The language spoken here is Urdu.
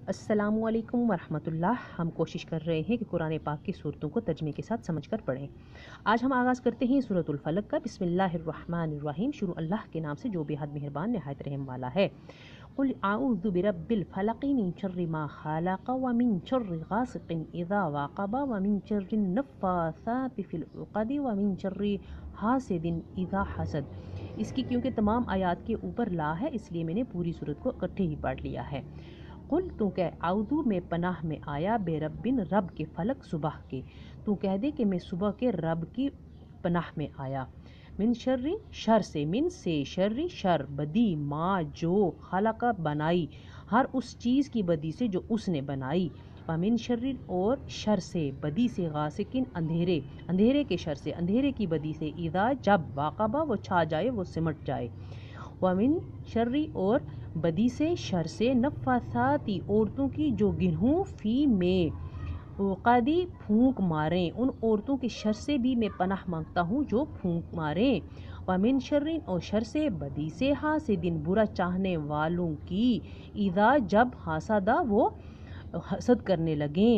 السلام علیکم ورحمۃ اللہ۔ ہم کوشش کر رہے ہیں کہ قرآن پاک کی صورتوں کو ترجمے کے ساتھ سمجھ کر پڑھیں۔ آج ہم آغاز کرتے ہیں سورۃ الفلق کا۔ بسم اللہ الرحمن الرحیم، شروع اللہ کے نام سے جو بے حد مہربان نہایت رحم والا ہے۔ قل اعوذ برب الفلق من شر ما خلق ومن شر غاسق اذا وقب ومن شر النفاثات في العقد ومن شر حاسد اذا حسد۔ اس کی کیونکہ تمام آیات کے اوپر لا ہے اس لیے میں نے پوری صورت کو اکٹھے ہی پڑھ لیا ہے۔ قل تو کہ اعوذ میں پناہ میں آیا بے ربن رب کے فلق صبح کے، تو کہہ دے کہ میں صبح کے رب کی پناہ میں آیا۔ من شر شر سے، من سے، شر شر بدی، ما جو، خلق بنائی، ہر اس چیز کی بدی سے جو اس نے بنائی۔ ومن شر اور شر سے، بدی سے، غاسقن اندھیرے، اندھیرے کے شر سے، اندھیرے کی بدی سے، اذا جب، واقبہ وہ چھا جائے، وہ سمٹ جائے۔ ومن شر اور بدی سے، شر سے، نفاثاتی عورتوں کی جو گنہوں، فی میں، عقدی پھونک ماریں، ان عورتوں کے شر سے بھی میں پناہ مانگتا ہوں جو پھونک ماریں۔ ومن شر اور شر سے، بدی سے، حاسدن برا چاہنے والوں کی، اذا جب، حاسدہ وہ حسد کرنے لگیں۔